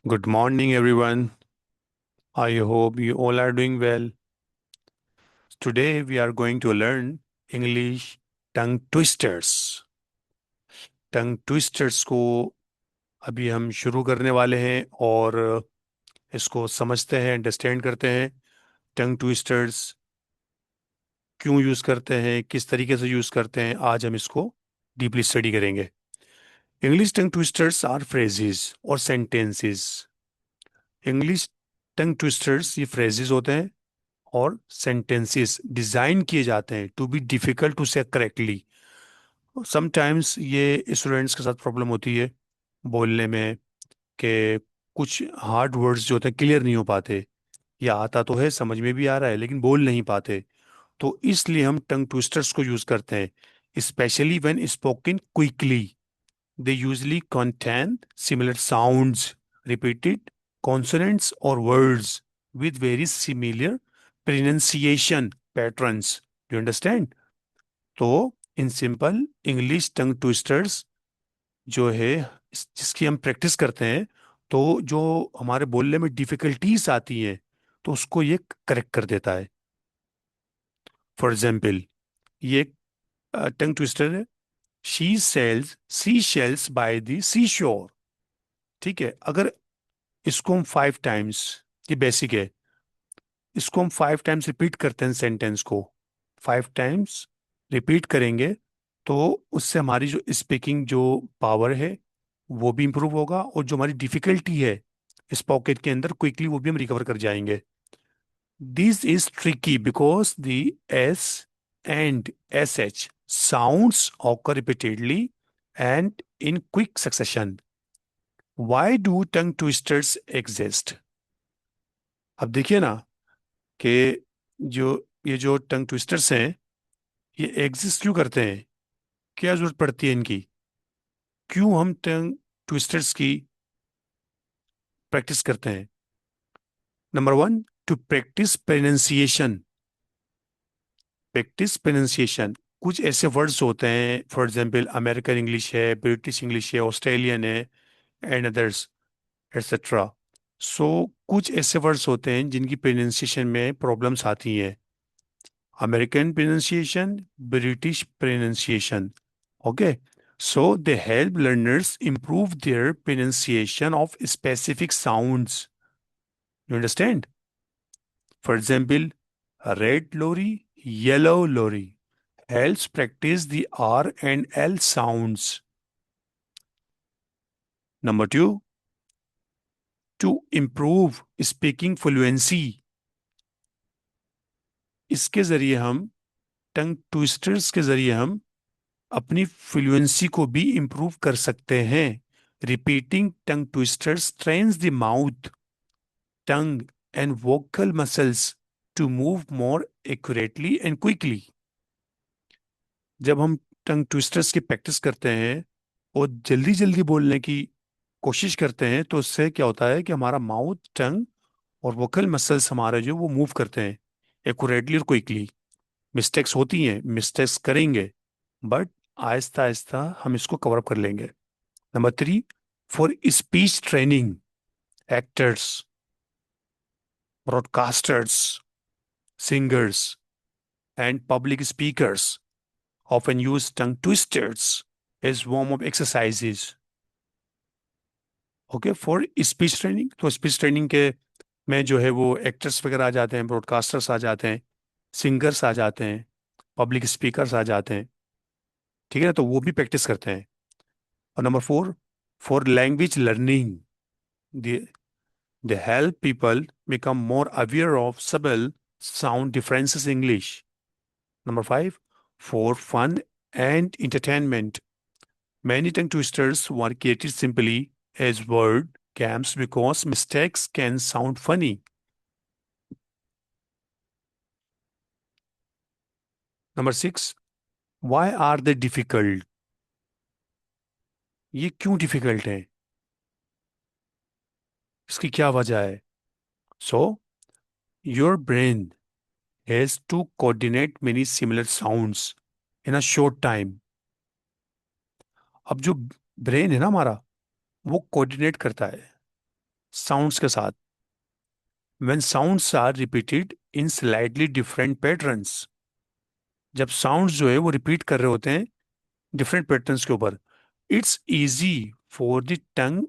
Good morning, everyone. I hope you all are doing well. Today, we are going to learn English tongue twisters. Tongue twisters को अभी हम शुरू करने वाले हैं और इसको समझते हैं, अंडरस्टैंड करते हैं। टंग ट्विस्टर्स क्यों यूज़ करते हैं, किस तरीके से यूज़ करते हैं, आज हम इसको डीपली स्टडी करेंगे। English tongue twisters are phrases और सेंटेंसेस। इंग्लिश टंग ट्विस्टर्स ये फ्रेजेस होते हैं और सेंटेंसेस डिजाइन किए जाते हैं to be difficult to say correctly. Sometimes ये स्टूडेंट्स के साथ प्रॉब्लम होती है बोलने में कि कुछ हार्ड वर्ड्स जो होते हैं क्लियर नहीं हो पाते, या आता तो है, समझ में भी आ रहा है, लेकिन बोल नहीं पाते। तो इसलिए हम टंग ट्विस्टर्स को यूज करते हैं, specially when spoken quickly. They usually contain similar sounds, repeated consonants or words with very similar pronunciation patterns. Do you understand? तो in simple English tongue twisters जो है जिसकी हम प्रैक्टिस करते हैं, तो जो हमारे बोलने में डिफिकल्टीज आती हैं तो उसको ये करेक्ट कर देता है। फॉर एग्जाम्पल, ये टंग ट्विस्टर है। She sells sea shells by the sea shore. ठीक है, अगर इसको हम 5 टाइम्स, ये बेसिक है, इसको हम 5 टाइम्स रिपीट करते हैं, सेंटेंस को 5 टाइम्स रिपीट करेंगे तो उससे हमारी जो स्पीकिंग जो पावर है वो भी इंप्रूव होगा, और जो हमारी डिफिकल्टी है इस पॉकेट के अंदर क्विकली वो भी हम रिकवर कर जाएंगे। This is tricky because the S and S H sounds occur repeatedly and in quick succession. Why do tongue twisters exist? अब देखिए ना कि जो ये जो टंग ट्विस्टर्स हैं ये एग्जिस्ट क्यों करते हैं, क्या जरूरत पड़ती है इनकी, क्यों हम टंग ट्विस्टर्स की प्रैक्टिस करते हैं। Number one, to practice pronunciation. Practice pronunciation, कुछ ऐसे वर्ड्स होते हैं, फॉर एग्जांपल अमेरिकन इंग्लिश है, ब्रिटिश इंग्लिश है, ऑस्ट्रेलियन है, एंड अदर्स एटसेट्रा। सो कुछ ऐसे वर्ड्स होते हैं जिनकी प्रोनाउंसिएशन में प्रॉब्लम्स आती हैं। American pronunciation, British pronunciation. Okay. So they help learners improve their pronunciation of specific sounds. You understand? For example, red lorry, yellow lorry helps practice the R and L sounds. Number two, to improve speaking fluency. इसके जरिए हम टंग twisters के जरिए हम अपनी fluency को भी improve कर सकते हैं। Repeating tongue twisters trains the mouth, tongue and vocal muscles to move more accurately and quickly. जब हम टंग ट्विस्टर्स की प्रैक्टिस करते हैं और जल्दी जल्दी बोलने की कोशिश करते हैं तो उससे क्या होता है कि हमारा माउथ, टंग और वोकल मसल्स हमारे जो वो मूव करते हैं एक्यूरेटली और क्विकली। मिस्टेक्स होती हैं, मिस्टेक्स करेंगे, बट आहिस्ता आहिस्ता हम इसको कवर अप कर लेंगे। Number three, for speech training, actors, broadcasters, singers and public speakers often use tongue twisters as warm-up exercises. Okay, for speech training, तो स्पीच ट्रेनिंग के में जो है वो एक्टर्स वगैरह आ जाते हैं, ब्रॉडकास्टर्स आ जाते हैं, सिंगर्स आ जाते हैं, पब्लिक स्पीकर्स आ जाते हैं। ठीक है ना, तो वो भी प्रैक्टिस करते हैं। और number four, for language learning, they help people become more aware of subtle sound differences in English. Number five, for fun and entertainment. Many tongue twisters were created simply as word games because mistakes can sound funny. Number six, why are they difficult? ये क्यों difficult है, इसकी क्या वजह है। So your brain has to coordinate many similar sounds in a short time. अब जो brain है ना हमारा, वो कोऑर्डिनेट करता है साउंड्स के साथ। When sounds are repeated in slightly different patterns, जब साउंड्स जो है वो रिपीट कर रहे होते हैं डिफरेंट पैटर्न्स के ऊपर, it's easy for the tongue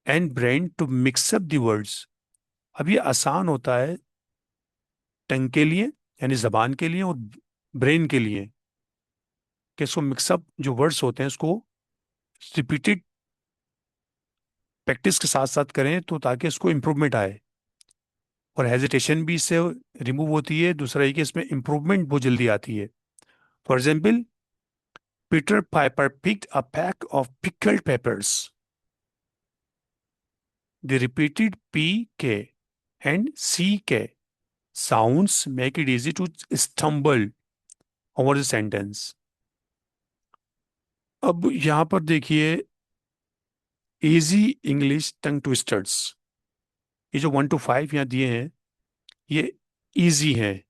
and brain to mix up the words. अब ये आसान होता है टंग के लिए, यानी जबान के लिए, और ब्रेन के लिए, कि इसको मिक्सअप जो वर्ड्स होते हैं उसको रिपीटेड प्रैक्टिस के साथ साथ करें, तो ताकि इसको इम्प्रूवमेंट आए, और हेजिटेशन भी इससे रिमूव होती है। दूसरा ये कि इसमें इम्प्रूवमेंट बहुत जल्दी आती है। For example, Peter Piper picked a pack of pickled peppers. The repeated P, K and C, K sounds make it easy to stumble over the sentence. अब यहां पर देखिए, इजी इंग्लिश टंग ट्विस्टर्स, ये जो 1 to 5 यहाँ दिए हैं, ये इजी हैं।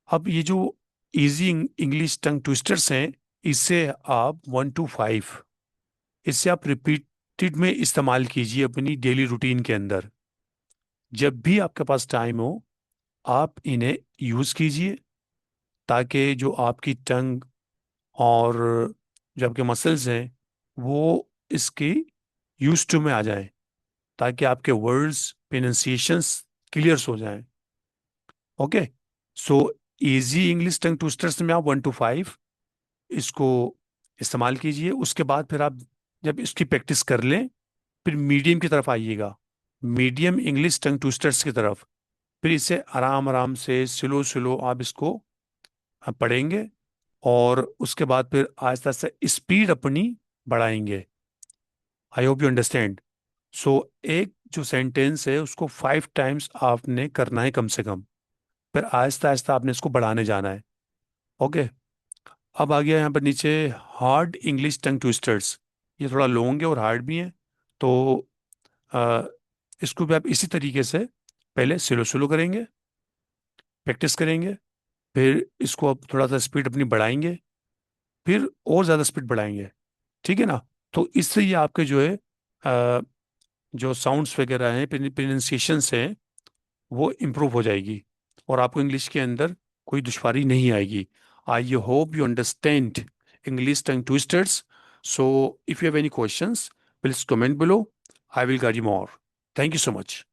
अब ये जो इजी इंग्लिश टंग ट्विस्टर्स हैं, इससे आप 1 to 5, इससे आप रिपीटेड में इस्तेमाल कीजिए अपनी डेली रूटीन के अंदर। जब भी आपके पास टाइम हो, आप इन्हें यूज कीजिए, ताकि जो आपकी टंग और जो आपके मसल्स हैं वो इसकी यूज टू में आ जाएं, ताकि आपके वर्ड्स प्रोनाउंसिएशंस क्लियर हो जाएं। Okay, so easy English tongue twisters में आप 1 to 5 इसको इस्तेमाल कीजिए। उसके बाद फिर आप जब इसकी प्रैक्टिस कर लें, फिर मीडियम की तरफ आइएगा, मीडियम इंग्लिश टंग ट्विस्टर्स की तरफ। फिर इसे आराम आराम से स्लो स्लो आप इसको पढ़ेंगे, और उसके बाद फिर आहिस्ता आहिस्ता स्पीड अपनी बढ़ाएंगे। I hope you understand. So एक जो सेंटेंस है उसको 5 times आपने करना है कम से कम, फिर आहिस्ता आहिस्ता आपने इसको बढ़ाने जाना है। ओके, अब आ गया यहाँ पर नीचे हार्ड इंग्लिश टंग ट्विस्टर्स। ये थोड़ा लॉन्ग है और हार्ड भी है, तो अ, इसको भी आप इसी तरीके से पहले स्लो स्लो करेंगे, प्रैक्टिस करेंगे, फिर इसको आप थोड़ा सा स्पीड अपनी बढ़ाएंगे, फिर और ज़्यादा स्पीड बढ़ाएंगे। ठीक है ना? तो इससे ये आपके जो है जो साउंड्स वगैरह हैं, प्रोनाउंसिएशंस हैं, वो इम्प्रूव हो जाएगी, और आपको इंग्लिश के अंदर कोई दुश्वारी नहीं आएगी। आई hope you understand English tongue twisters. So if you have any questions, please comment below, I will guide you more. Thank you so much.